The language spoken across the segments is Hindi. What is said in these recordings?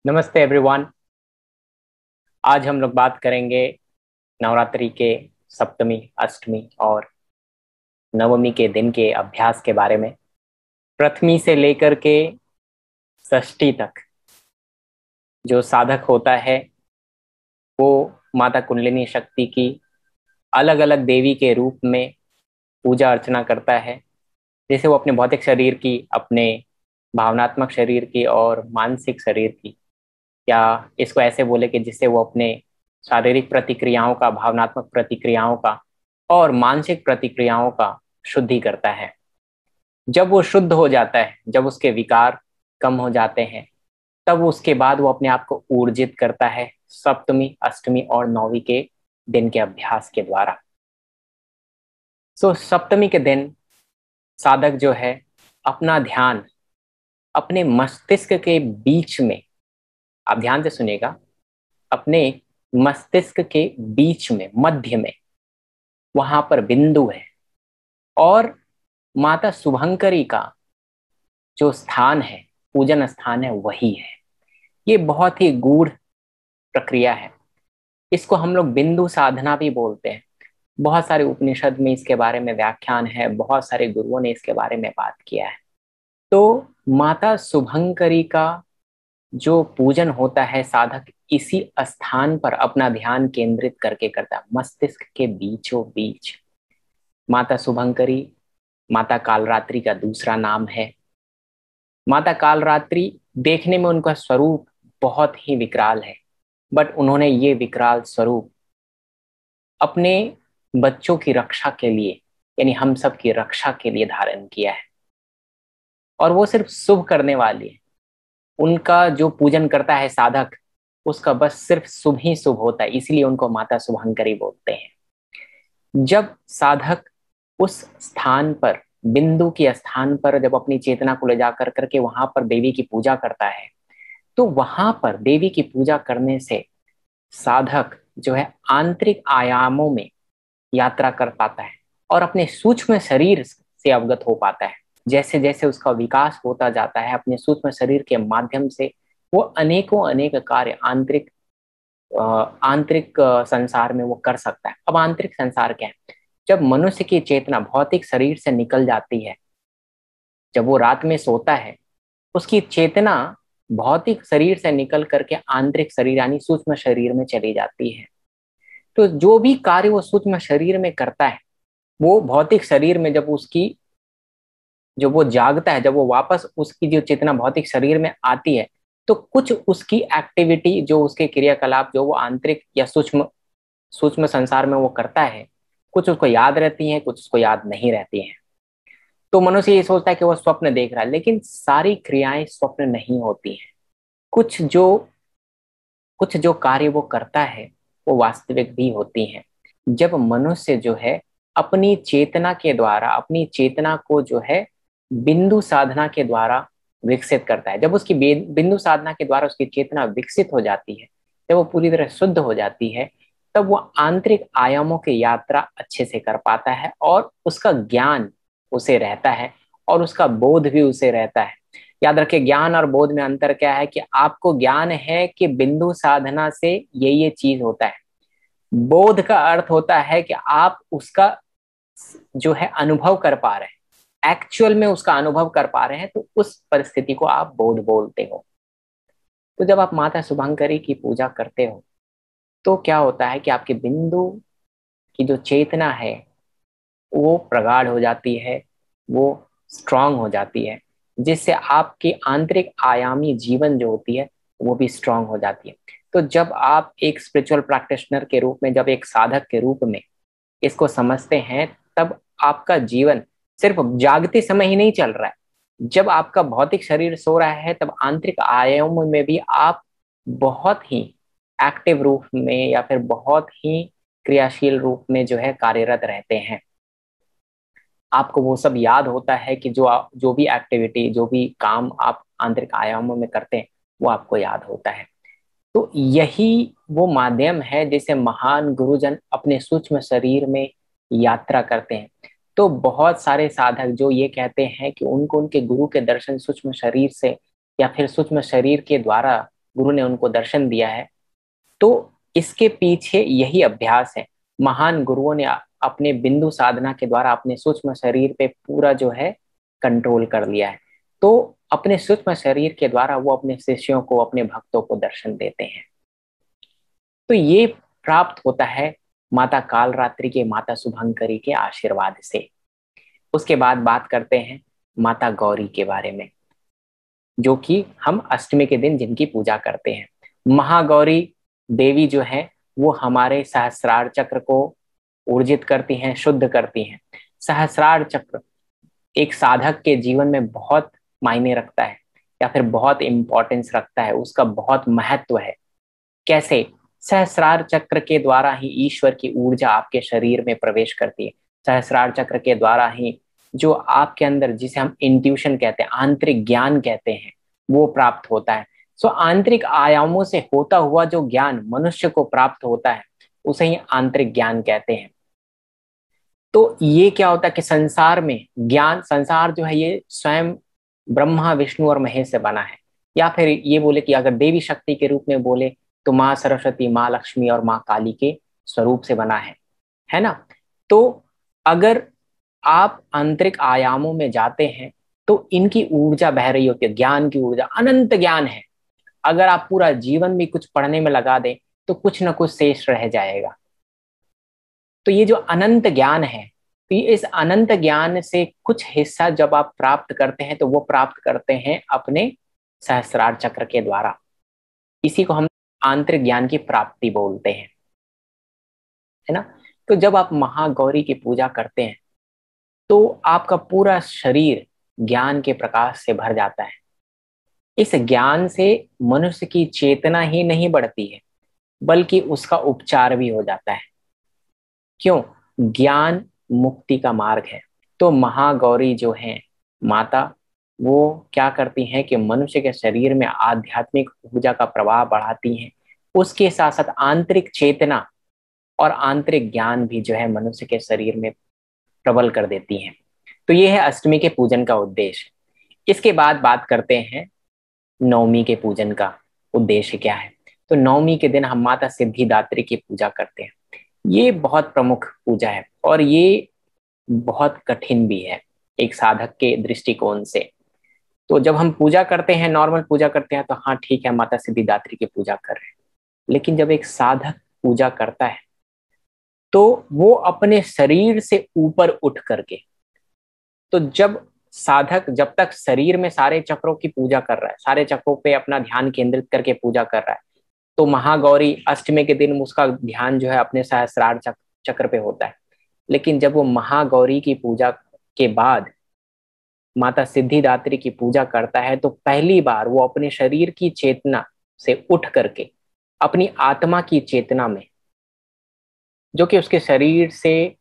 नमस्ते एवरीवन। आज हम लोग बात करेंगे नवरात्रि के सप्तमी, अष्टमी और नवमी के दिन के अभ्यास के बारे में। प्रथमी से लेकर के षष्ठी तक जो साधक होता है वो माता कुंडलिनी शक्ति की अलग अलग देवी के रूप में पूजा अर्चना करता है। जैसे वो अपने भौतिक शरीर की, अपने भावनात्मक शरीर की और मानसिक शरीर की, या इसको ऐसे बोले कि जिससे वो अपने शारीरिक प्रतिक्रियाओं का, भावनात्मक प्रतिक्रियाओं का और मानसिक प्रतिक्रियाओं का शुद्धि करता है। जब वो शुद्ध हो जाता है, जब उसके विकार कम हो जाते हैं, तब उसके बाद वो अपने आप को ऊर्जित करता है सप्तमी, अष्टमी और नौवीं के दिन के अभ्यास के द्वारा। सप्तमी के दिन साधक जो है अपना ध्यान अपने मस्तिष्क के बीच में, आप ध्यान से सुनिएगा, अपने मस्तिष्क के बीच में, मध्य में, वहां पर बिंदु है और माता शुभंकरी का जो स्थान है, पूजन स्थान है, वही है। ये बहुत ही गूढ़ प्रक्रिया है। इसको हम लोग बिंदु साधना भी बोलते हैं। बहुत सारे उपनिषद में इसके बारे में व्याख्यान है, बहुत सारे गुरुओं ने इसके बारे में बात किया है। तो माता शुभंकरी का जो पूजन होता है, साधक इसी स्थान पर अपना ध्यान केंद्रित करके करता है, मस्तिष्क के बीचों बीच। माता शुभंकरी माता कालरात्रि का दूसरा नाम है। माता कालरात्रि देखने में उनका स्वरूप बहुत ही विकराल है, बट उन्होंने ये विकराल स्वरूप अपने बच्चों की रक्षा के लिए, यानी हम सब की रक्षा के लिए धारण किया है। और वो सिर्फ शुभ करने वाली है। उनका जो पूजन करता है साधक, उसका बस सिर्फ शुभ ही शुभ होता है, इसलिए उनको माता शुभंकरी बोलते हैं। जब साधक उस स्थान पर, बिंदु के स्थान पर, जब अपनी चेतना को ले जा कर करके वहां पर देवी की पूजा करता है, तो वहां पर देवी की पूजा करने से साधक जो है आंतरिक आयामों में यात्रा कर पाता है और अपने सूक्ष्म शरीर से अवगत हो पाता है। जैसे जैसे उसका विकास होता जाता है, अपने सूक्ष्म शरीर के माध्यम से वो अनेकों अनेक कार्य आंतरिक संसार में वो कर सकता है। अब आंतरिक संसार क्या है? जब मनुष्य की चेतना भौतिक शरीर से निकल जाती है, जब वो रात में सोता है, उसकी चेतना भौतिक शरीर से निकल करके आंतरिक शरीर यानी सूक्ष्म शरीर में चली जाती है। तो जो भी कार्य वो सूक्ष्म शरीर में करता है, वो भौतिक शरीर में जब उसकी, जब वो जागता है, जब वो वापस उसकी जो चेतना भौतिक शरीर में आती है, तो कुछ उसकी एक्टिविटी, जो उसके क्रियाकलाप, जो वो आंतरिक या सूक्ष्म सूक्ष्म संसार में वो करता है, कुछ उसको याद रहती हैं, कुछ उसको याद नहीं रहती हैं। तो मनुष्य ये सोचता है कि वो स्वप्न देख रहा है, लेकिन सारी क्रियाएं स्वप्न नहीं होती हैं। कुछ जो कुछ जो कार्य वो करता है वो वास्तविक भी होती हैं। जब मनुष्य जो है अपनी चेतना के द्वारा, अपनी चेतना को जो है बिंदु साधना के द्वारा विकसित करता है, जब उसकी बिंदु साधना के द्वारा उसकी चेतना विकसित हो जाती है, जब वो पूरी तरह शुद्ध हो जाती है, तब वो आंतरिक आयामों की यात्रा अच्छे से कर पाता है और उसका ज्ञान उसे रहता है और उसका बोध भी उसे रहता है। याद रखिए, ज्ञान और बोध में अंतर क्या है कि आपको ज्ञान है कि बिंदु साधना से ये चीज होता है। बोध का अर्थ होता है कि आप उसका जो है अनुभव कर पा रहे हैं, एक्चुअल में उसका अनुभव कर पा रहे हैं, तो उस परिस्थिति को आप बोध बोलते हो। तो जब आप माता शुभंकरी की पूजा करते हो, तो क्या होता है कि आपके बिंदु की जो चेतना है वो प्रगाढ़ हो जाती है, वो स्ट्रांग हो जाती है, जिससे आपकी आंतरिक आयामी जीवन जो होती है वो भी स्ट्रांग हो जाती है। तो जब आप एक स्पिरिचुअल प्रैक्टिशनर के रूप में, जब एक साधक के रूप में इसको समझते हैं, तब आपका जीवन सिर्फ जागते समय ही नहीं चल रहा है। जब आपका भौतिक शरीर सो रहा है, तब आंतरिक आयामों में भी आप बहुत ही एक्टिव रूप में या फिर बहुत ही क्रियाशील रूप में जो है कार्यरत रहते हैं। आपको वो सब याद होता है कि जो भी एक्टिविटी, जो भी काम आप आंतरिक आयामों में करते हैं, वो आपको याद होता है। तो यही वो माध्यम है जिसे महान गुरुजन अपने सूक्ष्म शरीर में यात्रा करते हैं। तो बहुत सारे साधक जो ये कहते हैं कि उनको उनके गुरु के दर्शन सूक्ष्म शरीर से या फिर सूक्ष्म शरीर के द्वारा गुरु ने उनको दर्शन दिया है। तो इसके पीछे यही अभ्यास है। महान गुरुओं ने अपने बिंदु साधना के द्वारा अपने सूक्ष्म शरीर पे पूरा जो है कंट्रोल कर लिया है। तो अपने सूक्ष्म शरीर के द्वारा वो अपने शिष्यों को, अपने भक्तों को दर्शन देते हैं। तो ये प्राप्त होता है माता कालरात्रि के, माता शुभंकरी के आशीर्वाद से। उसके बाद बात करते हैं माता गौरी के बारे में, जो कि हम अष्टमी के दिन जिनकी पूजा करते हैं। महागौरी देवी जो है वो हमारे सहस्रार चक्र को ऊर्जित करती हैं, शुद्ध करती हैं। सहस्रार चक्र एक साधक के जीवन में बहुत मायने रखता है, या फिर बहुत इंपॉर्टेंस रखता है, उसका बहुत महत्व है। कैसे? सहस्रार चक्र के द्वारा ही ईश्वर की ऊर्जा आपके शरीर में प्रवेश करती है। सहस्रार चक्र के द्वारा ही जो आपके अंदर, जिसे हम इंट्यूशन कहते हैं, आंतरिक ज्ञान कहते हैं, वो प्राप्त होता है। सो आंतरिक आयामों से होता हुआ जो ज्ञान मनुष्य को प्राप्त होता है उसे ही आंतरिक ज्ञान कहते हैं। तो ये क्या होता है कि संसार में ज्ञान, संसार जो है ये स्वयं ब्रह्मा विष्णु और महेश से बना है। या फिर ये बोले कि अगर देवी शक्ति के रूप में बोले तो माँ सरस्वती, माँ लक्ष्मी और माँ काली के स्वरूप से बना है ना। तो अगर आप आंतरिक आयामों में जाते हैं तो इनकी ऊर्जा बह रही होती है, ज्ञान की ऊर्जा, अनंत ज्ञान है। अगर आप पूरा जीवन भी कुछ पढ़ने में लगा दें तो कुछ ना कुछ शेष रह जाएगा। तो ये जो अनंत ज्ञान है, तो इस अनंत ज्ञान से कुछ हिस्सा जब आप प्राप्त करते हैं तो वो प्राप्त करते हैं अपने सहस्रार चक्र के द्वारा। इसी को हम आंतरिक ज्ञान की प्राप्ति बोलते हैं, है ना। तो जब आप महागौरी की पूजा करते हैं तो आपका पूरा शरीर ज्ञान के प्रकाश से भर जाता है। इस ज्ञान से मनुष्य की चेतना ही नहीं बढ़ती है बल्कि उसका उपचार भी हो जाता है। क्यों? ज्ञान मुक्ति का मार्ग है। तो महागौरी जो है माता, वो क्या करती हैं कि मनुष्य के शरीर में आध्यात्मिक ऊर्जा का प्रवाह बढ़ाती हैं। उसके साथ साथ आंतरिक चेतना और आंतरिक ज्ञान भी जो है मनुष्य के शरीर में प्रबल कर देती हैं। तो ये है अष्टमी के पूजन का उद्देश्य। इसके बाद बात करते हैं नवमी के पूजन का उद्देश्य क्या है। तो नवमी के दिन हम माता सिद्धिदात्री की पूजा करते हैं। ये बहुत प्रमुख पूजा है और ये बहुत कठिन भी है एक साधक के दृष्टिकोण से। तो जब हम पूजा करते हैं, नॉर्मल पूजा करते हैं, तो हाँ ठीक है, माता सिद्धिदात्री की पूजा कर रहे हैं। लेकिन जब एक साधक पूजा करता है तो वो अपने शरीर से ऊपर उठ करके, तो जब साधक जब तक शरीर में सारे चक्रों की पूजा कर रहा है, सारे चक्रों पे अपना ध्यान केंद्रित करके पूजा कर रहा है, तो महागौरी अष्टमी के दिन उसका ध्यान जो है अपने सहस्रार चक्र पे होता है। लेकिन जब वो महागौरी की पूजा के बाद माता सिद्धिदात्री की पूजा करता है तो पहली बार वो अपने शरीर की चेतना से उठ करके अपनी आत्मा की चेतना में, जो कि उसके शरीर से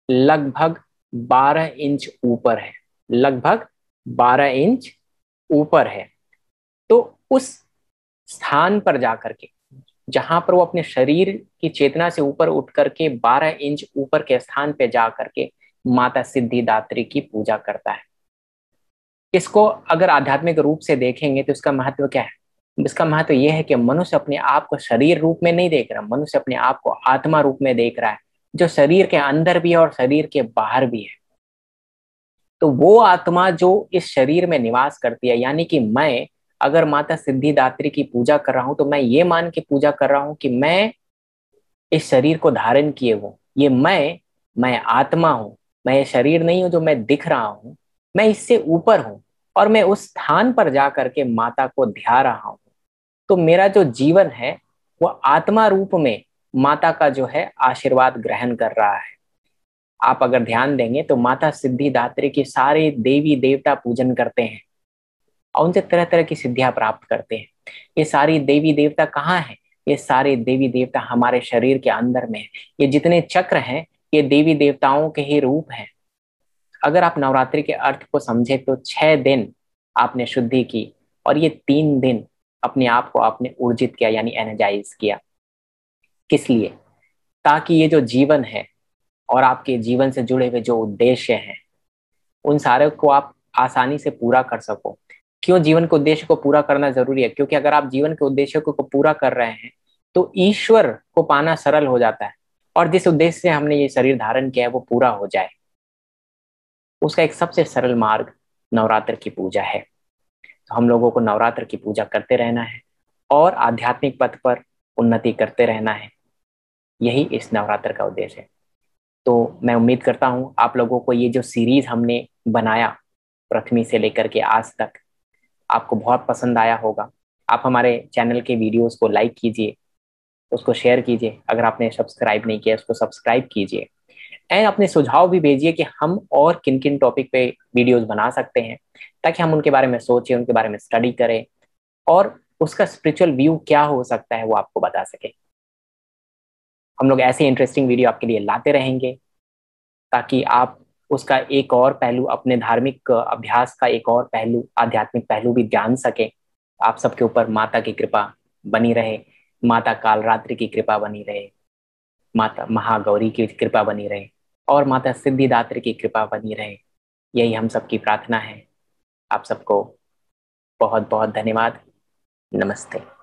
लगभग 12 इंच ऊपर है, लगभग 12 इंच ऊपर है, तो उस स्थान पर जाकर के, जहां पर वो अपने शरीर की चेतना से ऊपर उठ करके 12 इंच ऊपर के स्थान पे जा करके माता सिद्धिदात्री की पूजा करता है। इसको अगर आध्यात्मिक रूप से देखेंगे तो इसका महत्व क्या है? इसका महत्व यह है कि मनुष्य अपने आप को शरीर रूप में नहीं देख रहा, मनुष्य अपने आप को आत्मा रूप में देख रहा है, जो शरीर के अंदर भी है और शरीर के बाहर भी है। तो वो आत्मा जो इस शरीर में निवास करती है, यानी कि मैं अगर माता सिद्धिदात्री की पूजा कर रहा हूं तो मैं ये मान के पूजा कर रहा हूं कि मैं इस शरीर को धारण किए हूँ, ये मैं आत्मा हूँ, मैं ये शरीर नहीं हूं जो मैं दिख रहा हूँ, मैं इससे ऊपर हूँ और मैं उस स्थान पर जा करके माता को ध्या रहा हूँ। तो मेरा जो जीवन है वो आत्मा रूप में माता का जो है आशीर्वाद ग्रहण कर रहा है। आप अगर ध्यान देंगे तो माता सिद्धिदात्री के सारे देवी देवता पूजन करते हैं और उनसे तरह तरह की सिद्धियां प्राप्त करते हैं। ये सारी देवी देवता कहाँ हैं? ये सारे देवी देवता हमारे शरीर के अंदर में है। ये जितने चक्र हैं ये देवी देवताओं के ही रूप हैं। अगर आप नवरात्रि के अर्थ को समझे तो 6 दिन आपने शुद्धि की और ये 3 दिन अपने आप को आपने ऊर्जित किया, यानी एनर्जाइज किया। किस लिए? ताकि ये जो जीवन है और आपके जीवन से जुड़े हुए जो उद्देश्य हैं उन सारे को आप आसानी से पूरा कर सको। क्यों जीवन के उद्देश्य को पूरा करना जरूरी है? क्योंकि अगर आप जीवन के उद्देश्य को पूरा कर रहे हैं तो ईश्वर को पाना सरल हो जाता है, और जिस उद्देश्य से हमने ये शरीर धारण किया है वो पूरा हो जाए, उसका एक सबसे सरल मार्ग नवरात्र की पूजा है। तो हम लोगों को नवरात्र की पूजा करते रहना है और आध्यात्मिक पथ पर उन्नति करते रहना है। यही इस नवरात्र का उद्देश्य है। तो मैं उम्मीद करता हूँ आप लोगों को ये जो सीरीज हमने बनाया प्रथमी से लेकर के आज तक, आपको बहुत पसंद आया होगा। आप हमारे चैनल के वीडियोस को लाइक कीजिए, उसको शेयर कीजिए, अगर आपने सब्सक्राइब नहीं किया उसको सब्सक्राइब कीजिए, एंड अपने सुझाव भी भेजिए कि हम और किन किन टॉपिक पे वीडियोस बना सकते हैं, ताकि हम उनके बारे में सोचें, उनके बारे में स्टडी करें और उसका स्पिरिचुअल व्यू क्या हो सकता है वो आपको बता सके। हम लोग ऐसे इंटरेस्टिंग वीडियो आपके लिए लाते रहेंगे ताकि आप उसका एक और पहलू, अपने धार्मिक अभ्यास का एक और पहलू, आध्यात्मिक पहलू भी जान सके। आप सबके ऊपर माता की कृपा बनी रहे, माता कालरात्रि की कृपा बनी रहे, माता महागौरी की कृपा बनी रहे और माता सिद्धिदात्री की कृपा बनी रहे। यही हम सबकी प्रार्थना है। आप सबको बहुत बहुत धन्यवाद। नमस्ते।